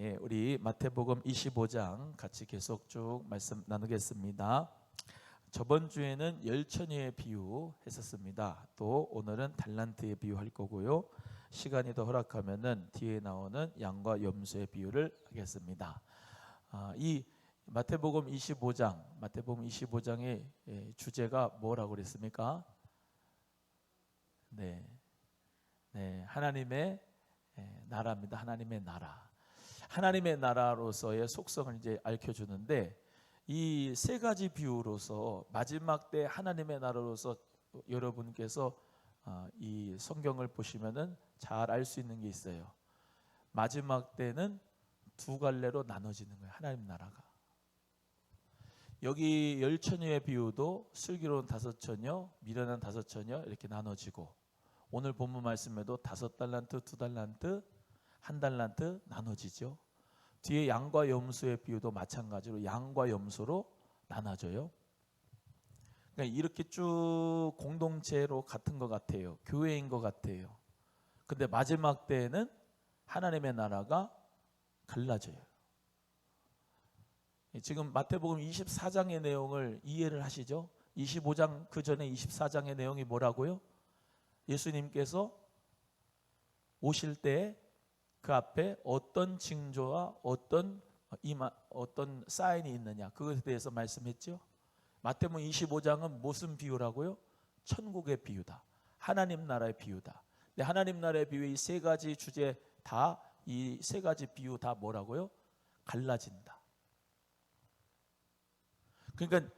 예, 우리 마태복음 25장 같이 계속 쭉 말씀 나누겠습니다. 저번 주에는 열처녀의 비유 했었습니다. 또 오늘은 달란트의 비유 할 거고요. 시간이 더 허락하면은 뒤에 나오는 양과 염소의 비유를 하겠습니다. 이 마태복음 25장의 주제가 뭐라고 그랬습니까? 네, 하나님의 나라입니다. 하나님의 나라. 하나님의 나라로서의 속성을 이제 알려주는데 이 세 가지 비유로서 마지막 때 하나님의 나라로서 여러분께서 이 성경을 보시면은 잘 알 수 있는 게 있어요. 마지막 때는 두 갈래로 나눠지는 거예요. 하나님 나라가. 여기 열처녀의 비유도 슬기로운 다섯 처녀, 미련한 다섯 처녀 이렇게 나눠지고 오늘 본문 말씀에도 5달란트, 2달란트, 1달란트 나눠지죠. 뒤에 양과 염소의 비유도 마찬가지로 양과 염소로 나눠져요. 그러니까 이렇게 쭉 공동체로 같은 것 같아요. 교회인 것 같아요. 근데 마지막 때에는 하나님의 나라가 갈라져요. 지금 마태복음 24장의 내용을 이해를 하시죠? 25장 그 전에 24장의 내용이 뭐라고요? 예수님께서 오실 때 그 앞에 어떤 징조와 어떤 사인이 있느냐 그것에 대해서 말씀했죠. 마태복음 25장은 무슨 비유라고요? 천국의 비유다. 하나님 나라의 비유다. 근데 하나님 나라의 비유의 이 세 가지 주제 다 이 세 가지 비유 다 뭐라고요? 갈라진다. 그러니까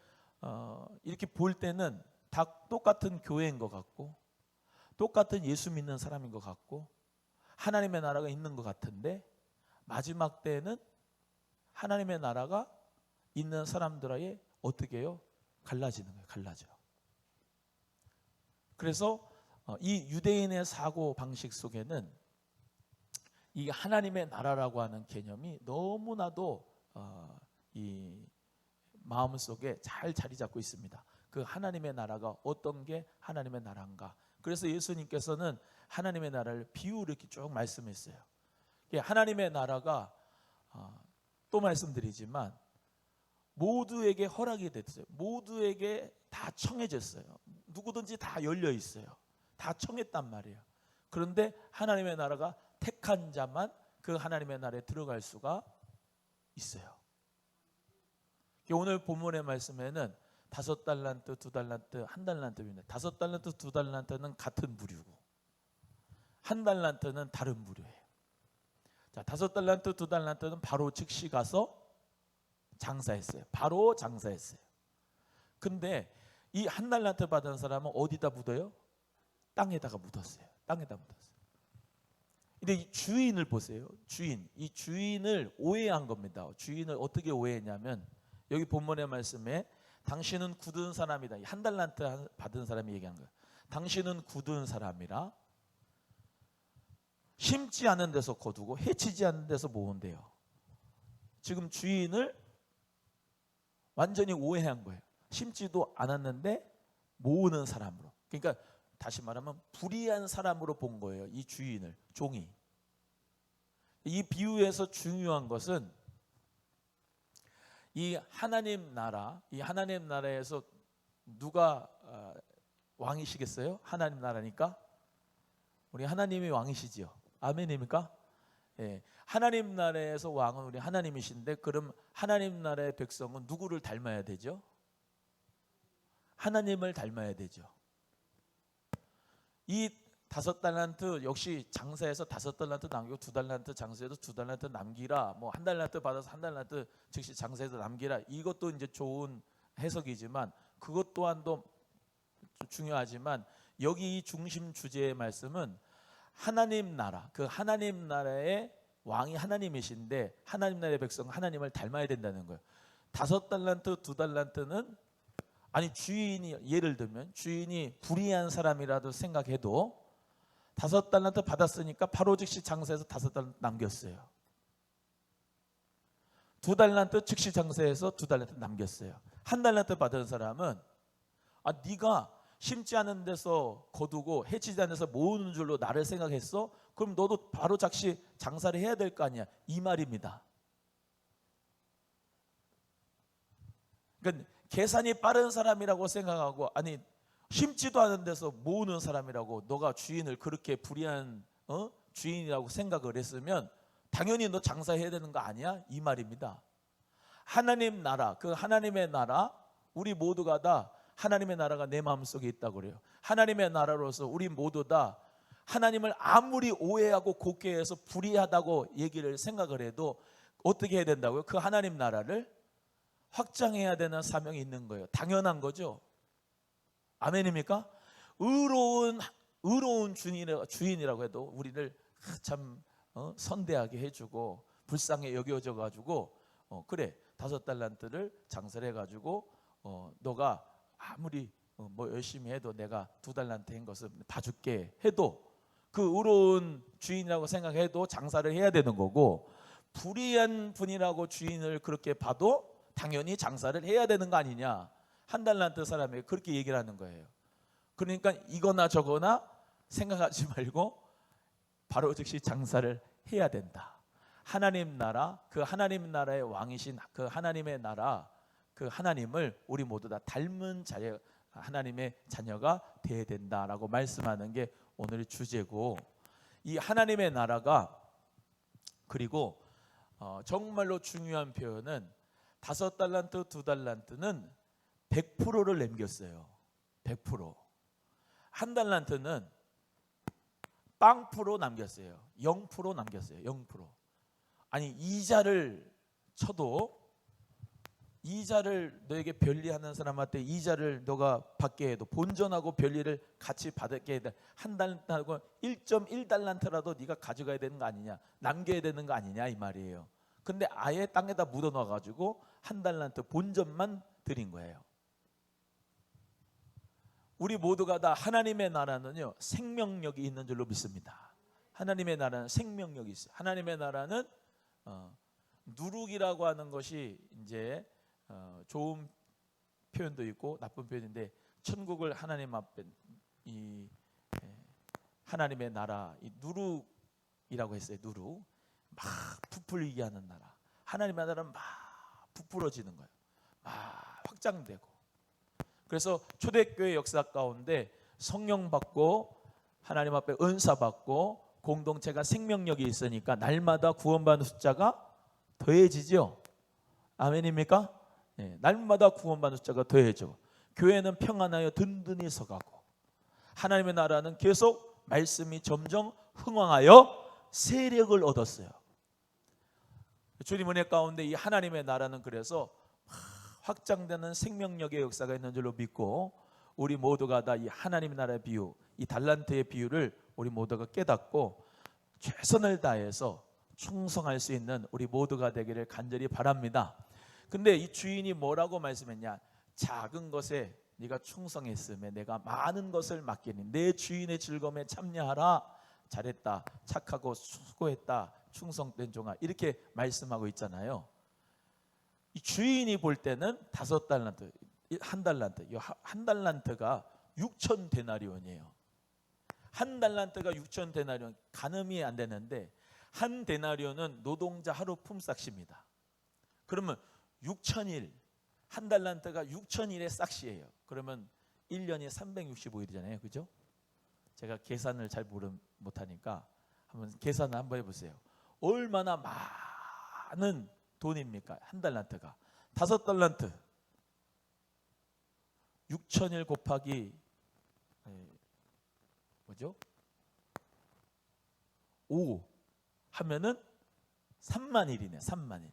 이렇게 볼 때는 다 똑같은 교회인 것 같고 똑같은 예수 믿는 사람인 것 같고 하나님의 나라가 있는 것 같은데 마지막 때에는 하나님의 나라가 있는 사람들에게 어떻게 해요? 갈라지는 거예요. 갈라져. 그래서 이 유대인의 사고 방식 속에는 이 하나님의 나라라고 하는 개념이 너무나도 이 마음속에 잘 자리 잡고 있습니다. 그 하나님의 나라가 어떤 게 하나님의 나라인가. 그래서 예수님께서는 하나님의 나라를 비유로 이렇게 쭉 말씀했어요. 하나님의 나라가 또 말씀드리지만 모두에게 허락이 됐어요. 모두에게 다 청해졌어요. 누구든지 다 열려 있어요. 다 청했단 말이에요. 그런데 하나님의 나라가 택한 자만 그 하나님의 나라에 들어갈 수가 있어요. 오늘 본문의 말씀에는 5달란트, 2달란트, 1달란트입니다. 5달란트, 2달란트는 같은 부류고 1달란트는 다른 부류예요. 자, 5달란트, 2달란트는 바로 즉시 가서 장사했어요. 바로 장사했어요. 근데 이 1달란트 받은 사람은 어디다 묻어요? 땅에다가 묻었어요. 땅에다 묻었어요. 근데 이 주인을 보세요. 이 주인을 오해한 겁니다. 주인을 어떻게 오해했냐면 여기 본문의 말씀에 당신은 굳은 사람이다. 1달란트 받은 사람이 얘기한 거예요. 당신은 굳은 사람이라 심지 않은 데서 거두고 해치지 않는 데서 모은대요. 지금 주인을 완전히 오해한 거예요. 심지도 않았는데 모으는 사람으로. 그러니까 다시 말하면 불의한 사람으로 본 거예요. 이 주인을, 종이. 이 비유에서 중요한 것은 이 하나님 나라에서 누가 왕이시겠어요? 하나님 나라니까 우리 하나님이 왕이시지요. 아멘입니까? 예, 하나님 나라에서 왕은 우리 하나님이신데 그럼 하나님 나라의 백성은 누구를 닮아야 되죠? 하나님을 닮아야 되죠. 이 5달란트 역시 장사해서 5달란트 남기고 2달란트 장사해서 2달란트 남기라. 뭐 1달란트 받아서 1달란트 즉시 장사해서 남기라. 이것도 이제 좋은 해석이지만 그것 또한도 중요하지만 여기 이 중심 주제의 말씀은 하나님 나라, 그 하나님 나라의 왕이 하나님이신데 하나님 나라의 백성은 하나님을 닮아야 된다는 거예요. 5달란트, 2달란트는 아니 주인이 예를 들면 주인이 불의한 사람이라도 생각해도 5달란트 받았으니까 바로 즉시 장사해서 5달란트 남겼어요. 2달란트 즉시 장사해서 2달란트 남겼어요. 1달란트 받은 사람은 네가 심지 않은 데서 거두고 해치지 않은 데서 모으는 줄로 나를 생각했어? 그럼 너도 바로 작시 장사를 해야 될 거 아니야. 이 말입니다. 그러니까 계산이 빠른 사람이라고 생각하고, 아니 심지도 않은 데서 모으는 사람이라고 너가 주인을 그렇게 불의한 주인이라고 생각을 했으면 당연히 너 장사해야 되는 거 아니야? 이 말입니다. 하나님 나라, 그 하나님의 나라, 우리 모두가 다 하나님의 나라가 내 마음속에 있다고 그래요. 하나님의 나라로서 우리 모두 다 하나님을 아무리 오해하고 곡해해서 불의하다고 얘기를 생각을 해도 어떻게 해야 된다고요? 그 하나님 나라를 확장해야 되는 사명이 있는 거예요. 당연한 거죠. 아멘입니까? 의로운 주인이라고 해도 우리를 참 선대하게 해주고 불쌍히 여겨져 가지고 그래 5달란트를 장사를 해가지고 너가 아무리 뭐 열심히 해도 내가 2달란트 한 것을 봐줄게 해도 그 의로운 주인이라고 생각해도 장사를 해야 되는 거고, 불의한 분이라고 주인을 그렇게 봐도 당연히 장사를 해야 되는 거 아니냐. 1달란트 사람이 그렇게 얘기를 하는 거예요. 그러니까 이거나 저거나 생각하지 말고 바로 즉시 장사를 해야 된다. 하나님 나라, 그 하나님 나라의 왕이신 그 하나님의 나라, 그 하나님을 우리 모두 다 닮은 자녀, 하나님의 자녀가 되어야 된다라고 말씀하는 게 오늘의 주제고, 이 하나님의 나라가, 그리고 정말로 중요한 표현은 5달란트, 2달란트는 100%를 남겼어요. 100%. 1달란트는 0% 남겼어요. 0% 남겼어요. 0%. 아니 이자를 쳐도, 이자를 너에게 변리하는 사람한테 이자를 너가 받게 해도 본전하고 변리를 같이 받게 해도 1달란트하고 1.1달란트라도 네가 가져가야 되는 거 아니냐, 남겨야 되는 거 아니냐 이 말이에요. 근데 아예 땅에다 묻어놔 가지고 1달란트 본전만 드린 거예요. 우리 모두가 다 하나님의 나라는요 생명력이 있는 줄로 믿습니다. 하나님의 나라는 생명력이 있어요. 하나님의 나라는 누룩이라고 하는 것이 이제 좋은 표현도 있고 나쁜 표현인데, 천국을 하나님 앞에 이 하나님의 나라, 이 누룩이라고 했어요. 누룩, 막 부풀리게 하는 나라. 하나님의 나라는 막 부풀어지는 거예요. 막 확장되고. 그래서 초대교회 역사 가운데 성령 받고 하나님 앞에 은사 받고 공동체가 생명력이 있으니까 날마다 구원받는 숫자가 더해지죠. 아멘입니까? 네, 날마다 구원받는 숫자가 더해져. 교회는 평안하여 든든히 서가고, 하나님의 나라는 계속 말씀이 점점 흥왕하여 세력을 얻었어요. 주님 은혜 가운데 이 하나님의 나라는 그래서 확장되는 생명력의 역사가 있는 줄로 믿고, 우리 모두가 다 이 하나님의 나라의 비유, 이 달란트의 비유를 우리 모두가 깨닫고 최선을 다해서 충성할 수 있는 우리 모두가 되기를 간절히 바랍니다. 근데 이 주인이 뭐라고 말씀했냐? 작은 것에 네가 충성했음에 내가 많은 것을 맡기니 내 주인의 즐거움에 참여하라. 잘했다, 착하고 수고했다, 충성된 종아, 이렇게 말씀하고 있잖아요. 이 주인이 볼 때는 5달란트, 1달란트, 1달란트가 6천 데나리온이에요. 1달란트가 6천 데나리온, 가늠이 안 되는데 1 데나리온은 노동자 하루 품삯입니다. 그러면 6천일, 1달란트가 6천일의 싹시예요. 그러면 1년이 365일이잖아요. 그죠? 제가 계산을 잘 못하니까 한번 계산을 한번 해보세요. 얼마나 많은 돈입니까? 1달란트가 5달란트 6천일 곱하기 뭐죠? 5 하면은 3만일이네. 3만일.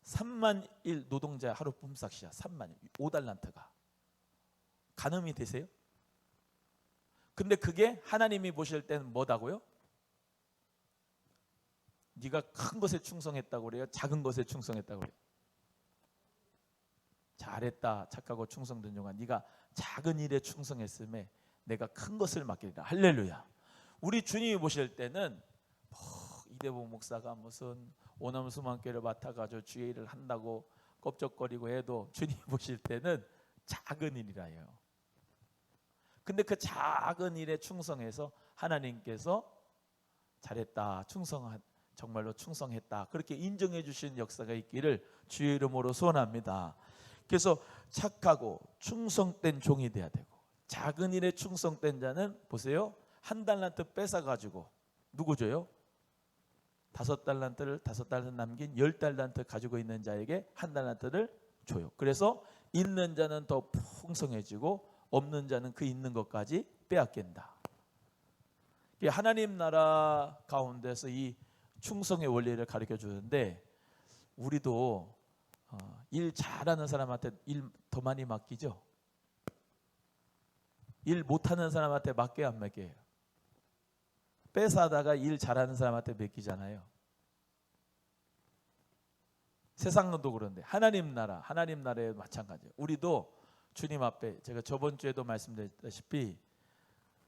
3만일 노동자 하루 품삯이야. 3만일. 5달란트가. 가늠이 되세요? 근데 그게 하나님이 보실 때는 뭐다고요? 네가 큰 것에 충성했다고 그래요? 작은 것에 충성했다고 그래요? 잘했다, 착하고 충성된 종아, 네가 작은 일에 충성했음에 내가 큰 것을 맡기리라. 할렐루야. 우리 주님이 보실 때는 이대복 목사가 무슨 오남 수만교를 맡아가지고 주의 일을 한다고 껍적거리고 해도 주님이 보실 때는 작은 일이라요. 근데 그 작은 일에 충성해서 하나님께서 잘했다, 정말로 충성했다, 그렇게 인정해 주신 역사가 있기를 주의 이름으로 소원합니다. 그래서 착하고 충성된 종이 돼야 되고, 작은 일에 충성된 자는 보세요, 한 달란트 뺏어가지고 누구 줘요? 5달란트를 5달란트 남긴 10달란트 가지고 있는 자에게 한 달란트를 줘요. 그래서 있는 자는 더 풍성해지고 없는 자는 그 있는 것까지 빼앗긴다. 하나님 나라 가운데서 이 충성의 원리를 가르쳐 주는데, 우리도 일 잘하는 사람한테 일 더 많이 맡기죠. 일 못하는 사람한테 맡겨요, 안 맡겨요? 뺏어다가 일 잘하는 사람한테 맡기잖아요. 세상도 그런데 하나님 나라에 마찬가지예요. 우리도 주님 앞에, 제가 저번 주에도 말씀드렸다시피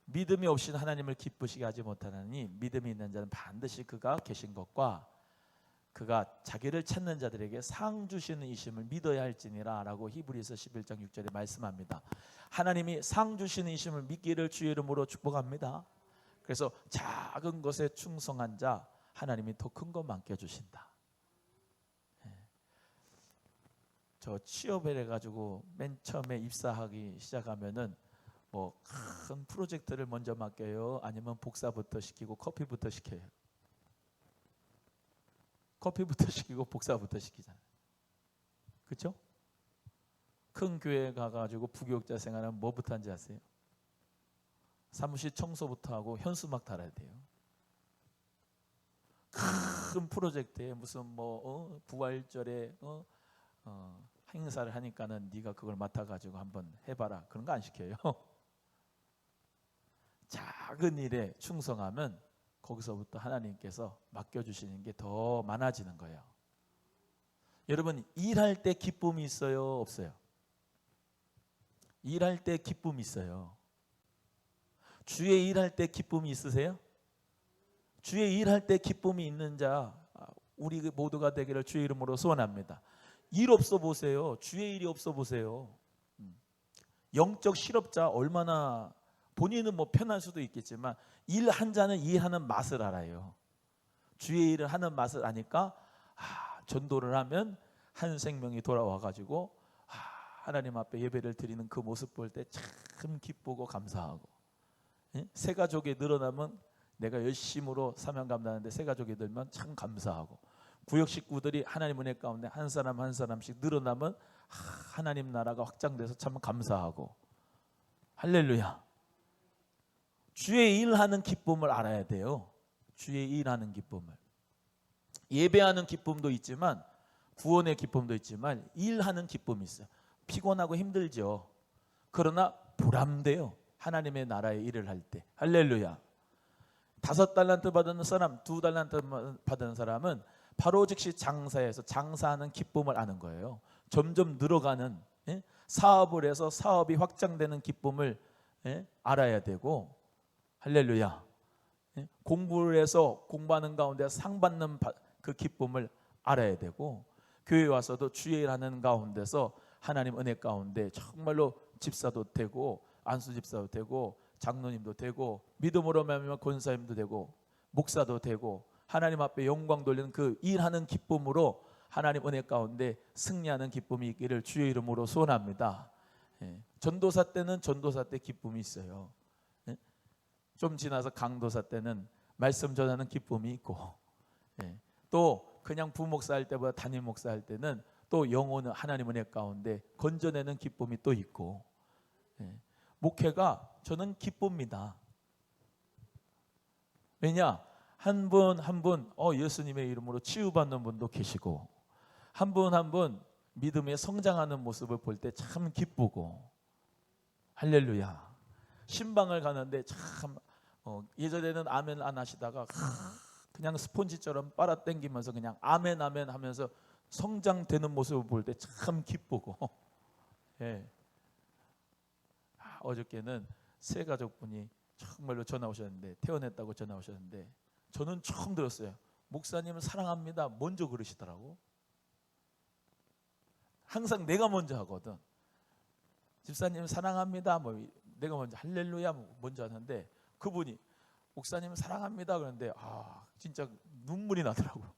믿음이 없이는 하나님을 기쁘시게 하지 못하나니 믿음이 있는 자는 반드시 그가 계신 것과 그가 자기를 찾는 자들에게 상 주시는 이심을 믿어야 할지니라 라고 히브리서 11장 6절에 말씀합니다. 하나님이 상 주시는 이심을 믿기를 주의 이름으로 축복합니다. 그래서 작은 것에 충성한 자 하나님이 더 큰 것 맡겨주신다. 저 취업을 해가지고 맨 처음에 입사하기 시작하면은 뭐 큰 프로젝트를 먼저 맡겨요? 아니면 복사부터 시키고 커피부터 시켜요? 커피부터 시키고 복사부터 시키잖아요. 그렇죠? 큰 교회 가가지고 부교육자 생활하면 뭐부터 하는지 아세요? 사무실 청소부터 하고 현수막 달아야 돼요. 큰 프로젝트에 무슨 부활절에 행사를 하니까는 네가 그걸 맡아가지고 한번 해봐라, 그런 거 안 시켜요. 작은 일에 충성하면 거기서부터 하나님께서 맡겨주시는 게 더 많아지는 거예요. 여러분, 일할 때 기쁨이 있어요, 없어요? 일할 때 기쁨이 있어요. 주의 일할 때 기쁨이 있으세요? 주의 일할 때 기쁨이 있는 자 우리 모두가 되기를 주의 이름으로 소원합니다. 일 없어 보세요. 주의 일이 없어 보세요. 영적 실업자 얼마나, 본인은 뭐 편할 수도 있겠지만 일한 자는 일하는 맛을 알아요. 주의 일을 하는 맛을 아니까 전도를 하면 한 생명이 돌아와 가지고 하나님 앞에 예배를 드리는 그 모습 볼 때 참 기쁘고 감사하고, 새 가족이 늘어나면 내가 열심으로 사명 감당하는데 새 가족이 늘면 참 감사하고, 구역 식구들이 하나님 은혜 가운데 한 사람 한 사람씩 늘어나면 하나님 나라가 확장돼서 참 감사하고, 할렐루야. 주의 일하는 기쁨을 알아야 돼요. 주의 일하는 기쁨을. 예배하는 기쁨도 있지만, 구원의 기쁨도 있지만 일하는 기쁨이 있어요. 피곤하고 힘들죠. 그러나 보람돼요. 하나님의 나라의 일을 할 때. 할렐루야. 5달란트 받은 사람, 2달란트 받은 사람은 바로 즉시 장사해서 장사하는 기쁨을 아는 거예요. 점점 늘어가는, 사업을 해서 사업이 확장되는 기쁨을 알아야 되고, 할렐루야. 공부를 해서 공부하는 가운데 상 받는 그 기쁨을 알아야 되고, 교회 와서도 주의 일하는 가운데서 하나님 은혜 가운데 정말로 집사도 되고 안수 집사도 되고 장로님도 되고 믿음으로 말미암아 권사님도 되고 목사도 되고 하나님 앞에 영광 돌리는 그 일하는 기쁨으로 하나님 은혜 가운데 승리하는 기쁨이 있기를 주의 이름으로 소원합니다. 전도사 때는 전도사 때 기쁨이 있어요. 좀 지나서 강도사 때는 말씀 전하는 기쁨이 있고, 또 그냥 부목사 할 때보다 담임 목사 할 때는 또 영혼은 하나님 은혜 가운데 건져내는 기쁨이 또 있고, 목회가 저는 기쁩니다. 왜냐? 한 분 한 분 예수님의 이름으로 치유받는 분도 계시고, 한 분 한 분 믿음에 성장하는 모습을 볼 때 참 기쁘고, 할렐루야. 신방을 가는데 참 예전에는 아멘 안 하시다가 그냥 스폰지처럼 빨아당기면서 그냥 아멘 아멘 하면서 성장되는 모습을 볼 때 참 기쁘고, 어저께는 새 가족분이 정말로 전화 오셨는데, 퇴원했다고 전화 오셨는데 저는 처음 들었어요. 목사님을 사랑합니다 먼저 그러시더라고. 항상 내가 먼저 하거든. 집사님 사랑합니다, 내가 먼저 할렐루야 먼저 하는데 그분이 목사님 사랑합니다 그러는데 진짜 눈물이 나더라고요.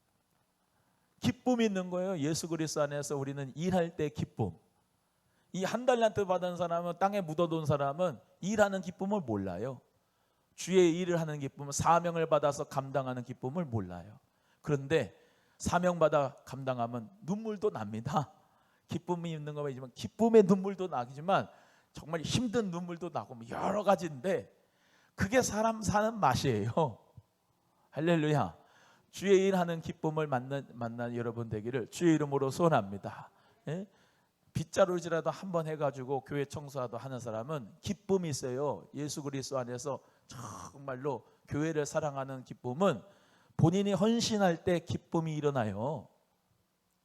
기쁨이 있는 거예요. 예수 그리스도 안에서 우리는 일할 때 기쁨. 이 한 달란트 받은 사람은, 땅에 묻어둔 사람은 일하는 기쁨을 몰라요. 주의 일을 하는 기쁨은, 사명을 받아서 감당하는 기쁨을 몰라요. 그런데 사명받아 감당하면 눈물도 납니다. 기쁨이 있는 거지만 기쁨의 눈물도 나지만 정말 힘든 눈물도 나고 여러 가지인데 그게 사람 사는 맛이에요. 할렐루야. 주의 일하는 기쁨을 만난 여러분 되기를 주의 이름으로 소원합니다. 예? 빗자루질라도 한번 해가지고 교회 청소하도 하는 사람은 기쁨이 있어요. 예수 그리스도 안에서 정말로 교회를 사랑하는 기쁨은 본인이 헌신할 때 기쁨이 일어나요.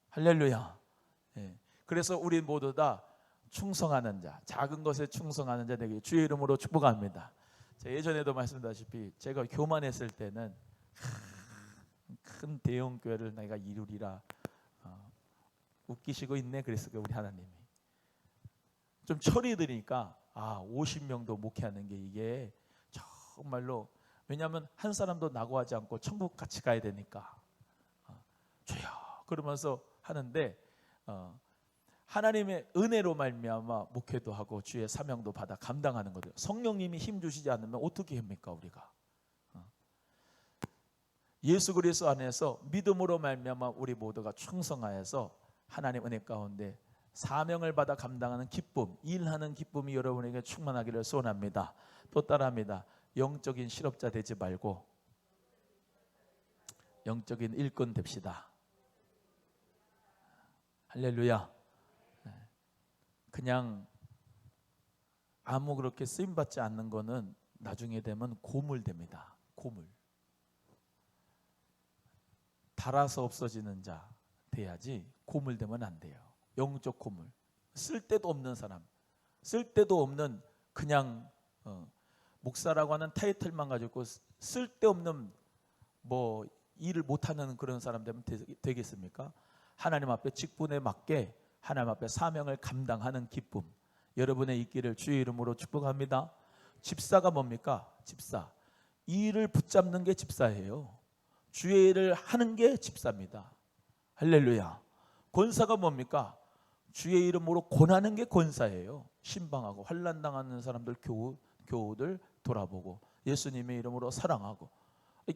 할렐루야. 예. 그래서 우리 모두 다 충성하는 자, 작은 것에 충성하는 자 되기 주의 이름으로 축복합니다. 예전에도 말씀드렸다시피 제가 교만했을 때는 큰 대형 교회를 내가 이루리라, 웃기시고 있네 그랬어요. 우리 하나님이 좀 철이 드니까 50명도 목회하는 게 이게 정말로, 왜냐하면 한 사람도 낙오하지 않고 천국 같이 가야 되니까 주여 그러면서 하는데 하나님의 은혜로 말미암아 목회도 하고 주의 사명도 받아 감당하는 거죠. 성령님이 힘 주시지 않으면 어떻게 합니까 우리가? 예수 그리스도 안에서 믿음으로 말미암아 우리 모두가 충성하여서 하나님 은혜 가운데 사명을 받아 감당하는 기쁨, 일하는 기쁨이 여러분에게 충만하기를 소원합니다. 또 따라합니다. 영적인 실업자 되지 말고 영적인 일꾼 됩시다. 할렐루야. 그냥 아무 그렇게 쓰임받지 않는 거는 나중에 되면 고물 됩니다. 고물. 달아서 없어지는 자 돼야지 고물 되면 안 돼요. 영적 고물. 쓸데도 없는 사람, 쓸데도 없는 그냥 목사라고 하는 타이틀만 가지고 쓸데없는 뭐 일을 못하는 그런 사람 되면 되겠습니까? 하나님 앞에 직분에 맞게 하나님 앞에 사명을 감당하는 기쁨 여러분의 있기를 주의 이름으로 축복합니다. 집사가 뭡니까? 집사. 이 일을 붙잡는 게 집사예요. 주의 일을 하는 게 집사입니다. 할렐루야. 권사가 뭡니까? 주의 이름으로 권하는 게 권사예요. 신방하고 환난당하는 사람들 교우들 돌아보고 예수님의 이름으로 사랑하고,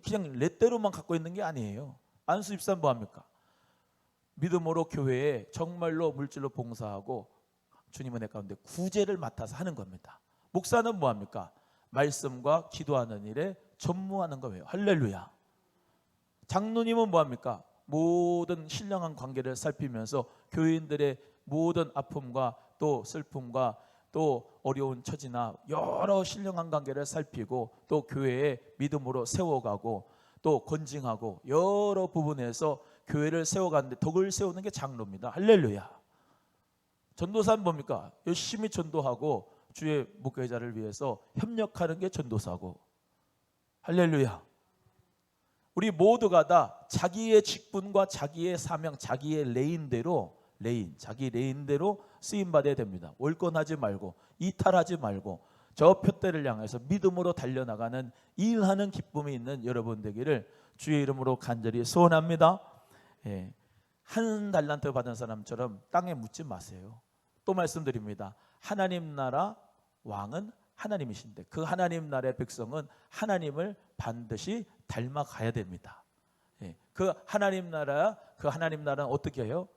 그냥 렛대로만 갖고 있는 게 아니에요. 안수 집사는 뭐합니까? 믿음으로 교회에 정말로 물질로 봉사하고 주님 은혜 가운데 구제를 맡아서 하는 겁니다. 목사는 뭐합니까? 말씀과 기도하는 일에 전무하는 거예요. 할렐루야. 장로님은 뭐합니까? 모든 신령한 관계를 살피면서 교인들의 모든 아픔과 또 슬픔과 또 어려운 처지나 여러 신령한 관계를 살피고 또 교회에 믿음으로 세워가고 또 건징하고 여러 부분에서 교회를 세워가는데 덕을 세우는 게 장로입니다. 할렐루야. 전도사는 뭡니까? 열심히 전도하고 주의 목회자를 위해서 협력하는 게 전도사고. 할렐루야. 우리 모두가 다 자기의 직분과 자기의 사명, 자기의 자기 레인대로 쓰임받아야 됩니다. 월권하지 말고 이탈하지 말고 저 표대를 향해서 믿음으로 달려나가는 일하는 기쁨이 있는 여러분 되기를 주의 이름으로 간절히 소원합니다. 한 달란트 받은 사람처럼 땅에 묻지 마세요. 또 말씀드립니다. 하나님 나라 왕은 하나님이신데 그 하나님 나라의 백성은 하나님을 반드시 닮아가야 됩니다. 그 하나님 나라는 어떻게 해요?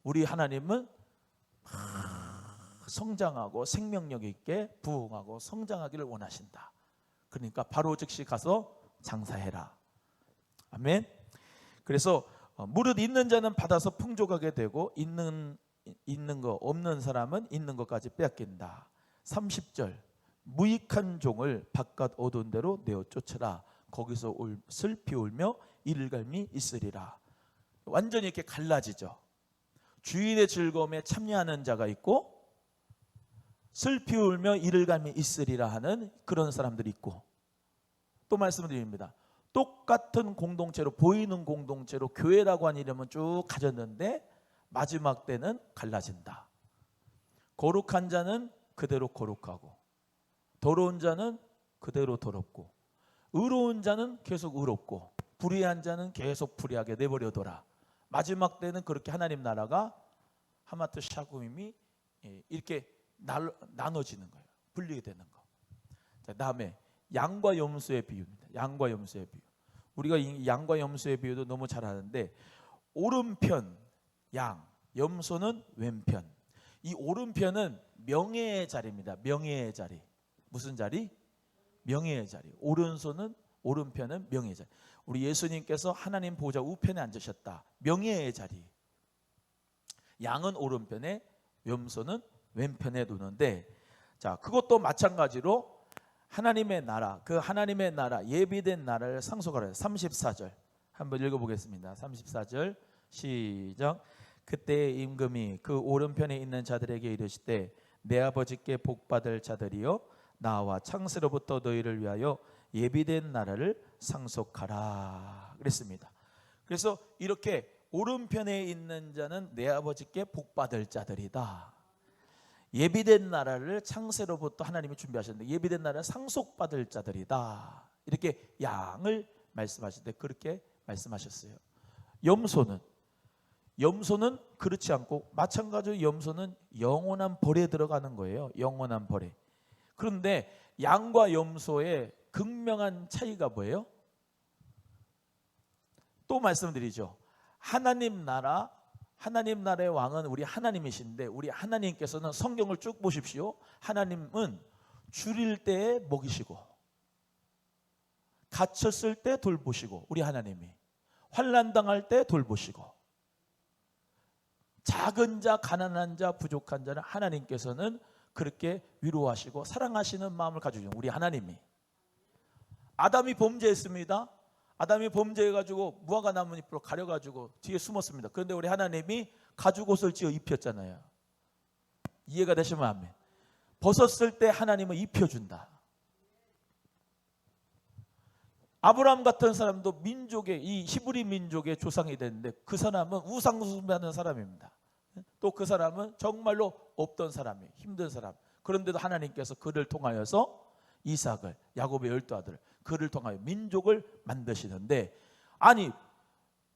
우리 하나님은 성장하고 생명력 있게 부흥하고 성장하기를 원하신다. 그러니까 바로 즉시 가서 장사해라. 아멘. 그래서 무릇 있는 자는 받아서 풍족하게 되고 있는 거 없는 사람은 있는 것까지 빼앗긴다. 30절 무익한 종을 바깥 어두운 데로 내어 쫓으라. 거기서 슬피 울며 이를갈미 있으리라. 완전히 이렇게 갈라지죠. 주인의 즐거움에 참여하는 자가 있고 슬피 울며 이를갈미 있으리라 하는 그런 사람들이 있고, 또 말씀드립니다. 똑같은 공동체로 보이는 공동체로 교회라고 하는 이름은 쭉 가졌는데 마지막 때는 갈라진다. 거룩한 자는 그대로 거룩하고 더러운 자는 그대로 더럽고 의로운 자는 계속 의롭고 불의한 자는 계속 불의하게 내버려둬라. 마지막 때는 그렇게 하나님 나라가 하마트 샤구임이 이렇게 나눠지는 거예요. 분리게 되는 거. 자, 다음에 양과 염소의 비유입니다. 양과 염소의 비유. 우리가 이 양과 염소의 비유도 너무 잘 아는데, 오른편 양, 염소는 왼편. 이 오른편은 명예의 자리입니다. 명예의 자리. 무슨 자리? 명예의 자리. 오른편은 명예의 자리. 우리 예수님께서 하나님 보좌 우편에 앉으셨다. 명예의 자리. 양은 오른편에, 염소는 왼편에 두는데, 자, 그것도 마찬가지로 하나님의 나라, 그 하나님의 나라, 예비된 나라를 상속하라. 34절 한번 읽어보겠습니다. 34절 시작. 그때 임금이 그 오른편에 있는 자들에게 이르시되, 내 아버지께 복받을 자들이여, 나와 창세로부터 너희를 위하여 예비된 나라를 상속하라 그랬습니다. 그래서 이렇게 오른편에 있는 자는 내 아버지께 복받을 자들이다. 예비된 나라를 창세로부터 하나님이 준비하셨는데 예비된 나라를 상속받을 자들이다. 이렇게 양을 말씀하실 때 그렇게 말씀하셨어요. 염소는 그렇지 않고, 마찬가지로 염소는 영원한 벌에 들어가는 거예요. 영원한 벌에. 그런데 양과 염소의 극명한 차이가 뭐예요? 또 말씀드리죠. 하나님 나라의 왕은 우리 하나님이신데, 우리 하나님께서는 성경을 쭉 보십시오. 하나님은 줄일 때에 먹이시고, 갇혔을 때 돌보시고, 우리 하나님이 환난 당할 때 돌보시고, 작은 자, 가난한 자, 부족한 자는 하나님께서는 그렇게 위로하시고 사랑하시는 마음을 가지고 있는 우리 하나님이. 아담이 범죄했습니다. 아담이 범죄해가지고 무화과 나뭇잎으로 가려가지고 뒤에 숨었습니다. 그런데 우리 하나님이 가죽옷을 지어 입혔잖아요. 이해가 되시면 아멘. 벗었을 때 하나님은 입혀준다. 아브라함 같은 사람도 민족의, 이 히브리 민족의 조상이 됐는데, 그 사람은 우상 숭배하는 사람입니다. 또 그 사람은 정말로 없던 사람이에요. 힘든 사람. 그런데도 하나님께서 그를 통하여서 이삭을, 야곱의 12아들, 그를 통하여 민족을 만드시는데, 아니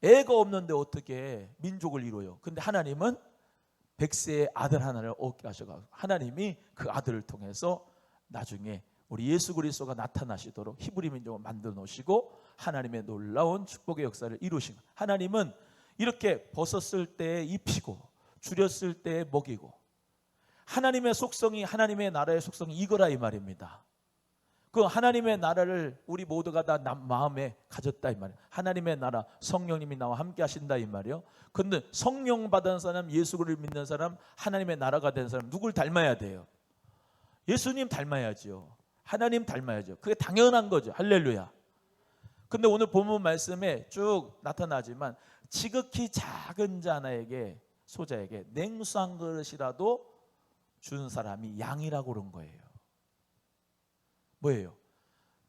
애가 없는데 어떻게 민족을 이루어요? 근데 하나님은 백세의 아들 하나를 얻게 하셔가지고 하나님이 그 아들을 통해서 나중에 우리 예수 그리스도가 나타나시도록 히브리 민족을 만들어 놓으시고 하나님의 놀라운 축복의 역사를 이루신 거예요. 하나님은 이렇게 벗었을 때 입히고 줄였을 때 먹이고, 하나님의 속성이, 하나님의 나라의 속성이 이거라 이 말입니다. 그 하나님의 나라를 우리 모두가 다 마음에 가졌다 이 말이에요. 하나님의 나라, 성령님이 나와 함께 하신다 이 말이에요. 근데 성령 받은 사람, 예수를 믿는 사람, 하나님의 나라가 된 사람, 누굴 닮아야 돼요? 예수님 닮아야죠. 하나님 닮아야죠. 그게 당연한 거죠. 할렐루야. 근데 오늘 본문 말씀에 쭉 나타나지만, 지극히 작은 자 하나에게, 소자에게 냉수 한 그릇이라도 준 사람이 양이라고 그런 거예요. 뭐예요?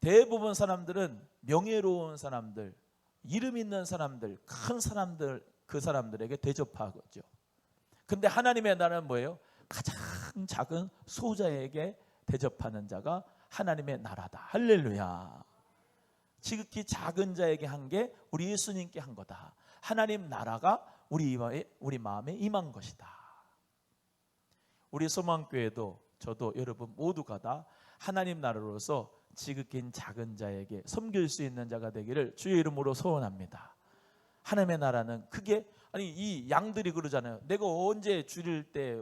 대부분 사람들은 명예로운 사람들, 이름 있는 사람들, 큰 사람들, 그 사람들에게 대접하죠. 근데 하나님의 나라는 뭐예요? 가장 작은 소자에게 대접하는 자가 하나님의 나라다. 할렐루야. 지극히 작은 자에게 한 게 우리 예수님께 한 거다. 하나님 나라가 우리 마음에 임한 것이다. 우리 소망교회도, 저도, 여러분 모두가 다 하나님 나라로서 지극히 작은 자에게 섬길 수 있는 자가 되기를 주의 이름으로 소원합니다. 하나님의 나라는 그게, 아니 이 양들이 그러잖아요. 내가 언제 줄일 때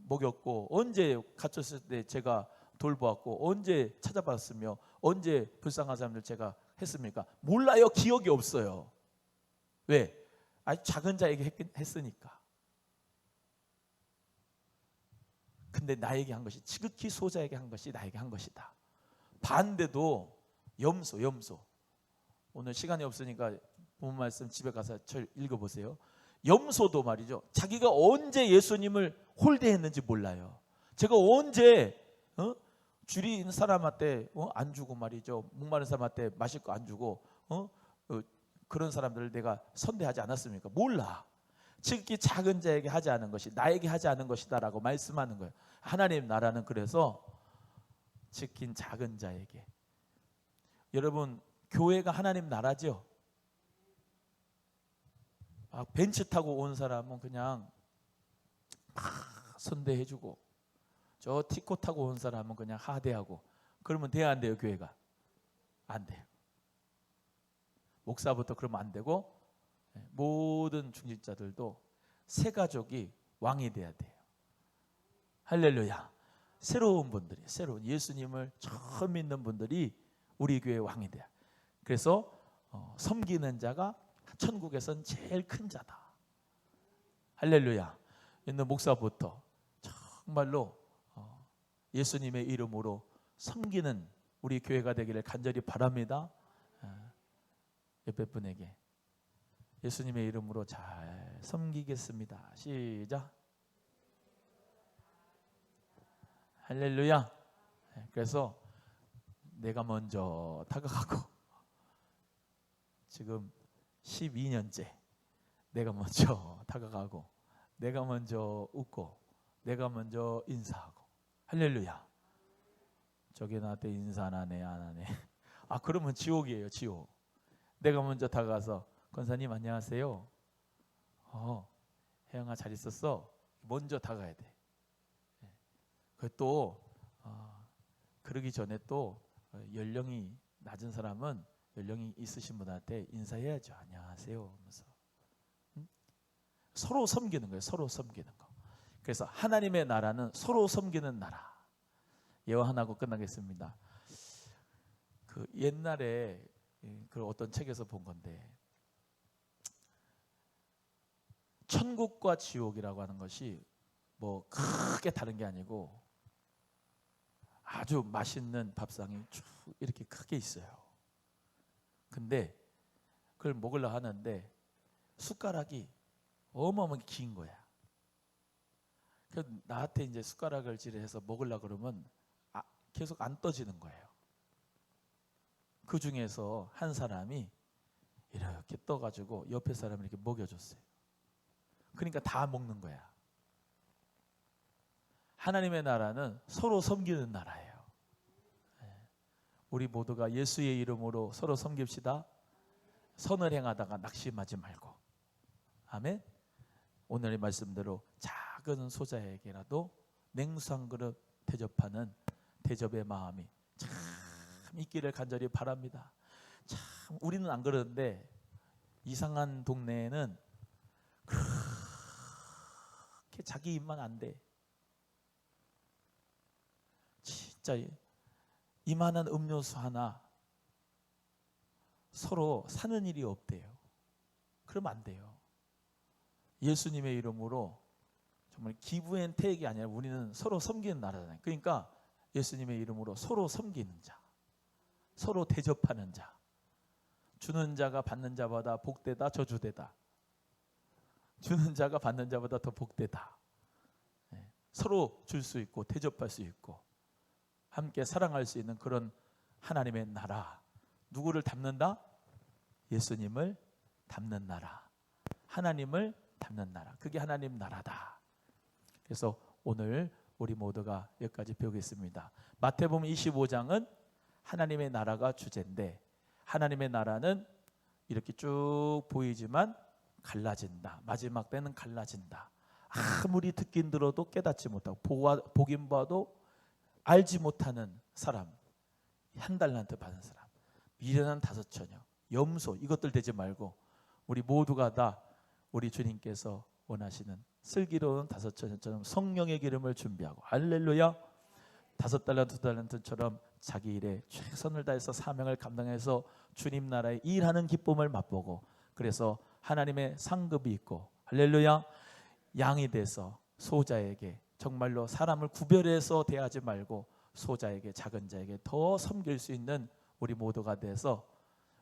먹였고, 언제 갇혔을 때 제가 돌보았고, 언제 찾아봤으며, 언제 불쌍한 사람들 제가 했습니까? 몰라요. 기억이 없어요. 왜? 아주 작은 자에게 했으니까. 근데 나에게 한 것이, 지극히 소자에게 한 것이 나에게 한 것이다. 반대도 염소. 오늘 시간이 없으니까 본 말씀 집에 가서 읽어보세요. 염소도 말이죠. 자기가 언제 예수님을 홀대했는지 몰라요. 제가 언제 줄인 사람한테 안 주고 말이죠. 목마른 사람한테 마실 거 안 주고 그런 사람들을 내가 선대하지 않았습니까? 몰라. 지극히 작은 자에게 하지 않은 것이 나에게 하지 않은 것이다 라고 말씀하는 거예요. 하나님 나라는 그래서 지킨 작은 자에게. 여러분, 교회가 하나님 나라죠. 벤츠 타고 온 사람은 그냥 선대해주고, 저 티코 타고 온 사람은 그냥 하대하고, 그러면 돼야 안 돼요? 교회가 안 돼요. 목사부터 그러면 안 되고, 모든 중직자들도 새 가족이 왕이 돼야 돼요. 할렐루야. 새로운 분들이, 새로운 예수님을 처음 믿는 분들이 우리 교회 왕이 돼요. 그래서 섬기는 자가 천국에선 제일 큰 자다. 할렐루야. 있는 목사부터 정말로 예수님의 이름으로 섬기는 우리 교회가 되기를 간절히 바랍니다. 옆에 분에게 예수님의 이름으로 잘 섬기겠습니다. 시작. 할렐루야. 그래서 내가 먼저 다가가고, 지금 12년째 내가 먼저 다가가고, 내가 먼저 웃고, 내가 먼저 인사하고. 할렐루야. 저게 나한테 인사 안 하네, 안 하네. 그러면 지옥이에요, 지옥. 내가 먼저 다가가서 권사님 안녕하세요. 혜영아 잘 있었어? 먼저 다가가야 돼. 또 그러기 전에 또 연령이 낮은 사람은 연령이 있으신 분한테 인사해야죠. 안녕하세요 하면서. 서로 섬기는 거예요. 서로 섬기는 거. 그래서 하나님의 나라는 서로 섬기는 나라. 예언하고 끝나겠습니다. 그 옛날에 그 어떤 책에서 본 건데, 천국과 지옥이라고 하는 것이 뭐 크게 다른 게 아니고 아주 맛있는 밥상이 쭉 이렇게 크게 있어요. 근데 그걸 먹으려 하는데 숟가락이 어마어마하게 긴 거야. 그래서 나한테 이제 숟가락을 지르해서 먹으려 그러면 계속 안 떠지는 거예요. 그 중에서 한 사람이 이렇게 떠가지고 옆에 사람을 이렇게 먹여줬어요. 그러니까 다 먹는 거야. 하나님의 나라는 서로 섬기는 나라예요. 우리 모두가 예수의 이름으로 서로 섬깁시다. 선을 행하다가 낙심하지 말고. 아멘. 오늘의 말씀대로 작은 소자에게라도 냉수 한 그릇 대접하는 대접의 마음이 참 있기를 간절히 바랍니다. 참 우리는 안 그러는데 이상한 동네에는 그렇게 자기 입만 안 돼. 진짜 이만한 음료수 하나 서로 사는 일이 없대요. 그러면 안 돼요. 예수님의 이름으로 정말 기브앤테이크가 아니라 우리는 서로 섬기는 나라잖아요. 그러니까 예수님의 이름으로 서로 섬기는 자, 서로 대접하는 자, 주는 자가 받는 자보다 복되다, 저주되다. 주는 자가 받는 자보다 더 복되다. 서로 줄 수 있고 대접할 수 있고 함께 사랑할 수 있는 그런 하나님의 나라. 누구를 닮는다? 예수님을 닮는 나라. 하나님을 닮는 나라. 그게 하나님 나라다. 그래서 오늘 우리 모두가 여기까지 배우겠습니다. 마태복음 25장은 하나님의 나라가 주제인데, 하나님의 나라는 이렇게 쭉 보이지만 갈라진다. 마지막 때는 갈라진다. 아무리 듣긴 들어도 깨닫지 못하고 보긴 봐도 알지 못하는 사람, 한 달란트 받은 사람, 미련한 5처녀, 염소, 이것들 되지 말고 우리 모두가 다 우리 주님께서 원하시는 슬기로운 5처녀처럼 성령의 기름을 준비하고, 할렐루야. 5달란트, 2달란트처럼 자기 일에 최선을 다해서 사명을 감당해서 주님 나라에 일하는 기쁨을 맛보고, 그래서 하나님의 상급이 있고, 할렐루야, 양이 돼서 소자에게 정말로 사람을 구별해서 대하지 말고 소자에게, 작은 자에게 더 섬길 수 있는 우리 모두가 돼서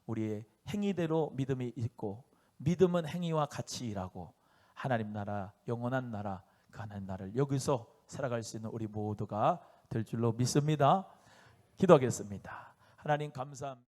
우리의 행위대로 믿음이 있고, 믿음은 행위와 같이 일하고 하나님 나라, 영원한 나라, 그 하나님 나라를 여기서 살아갈 수 있는 우리 모두가 될 줄로 믿습니다. 기도하겠습니다. 하나님 감사합니다.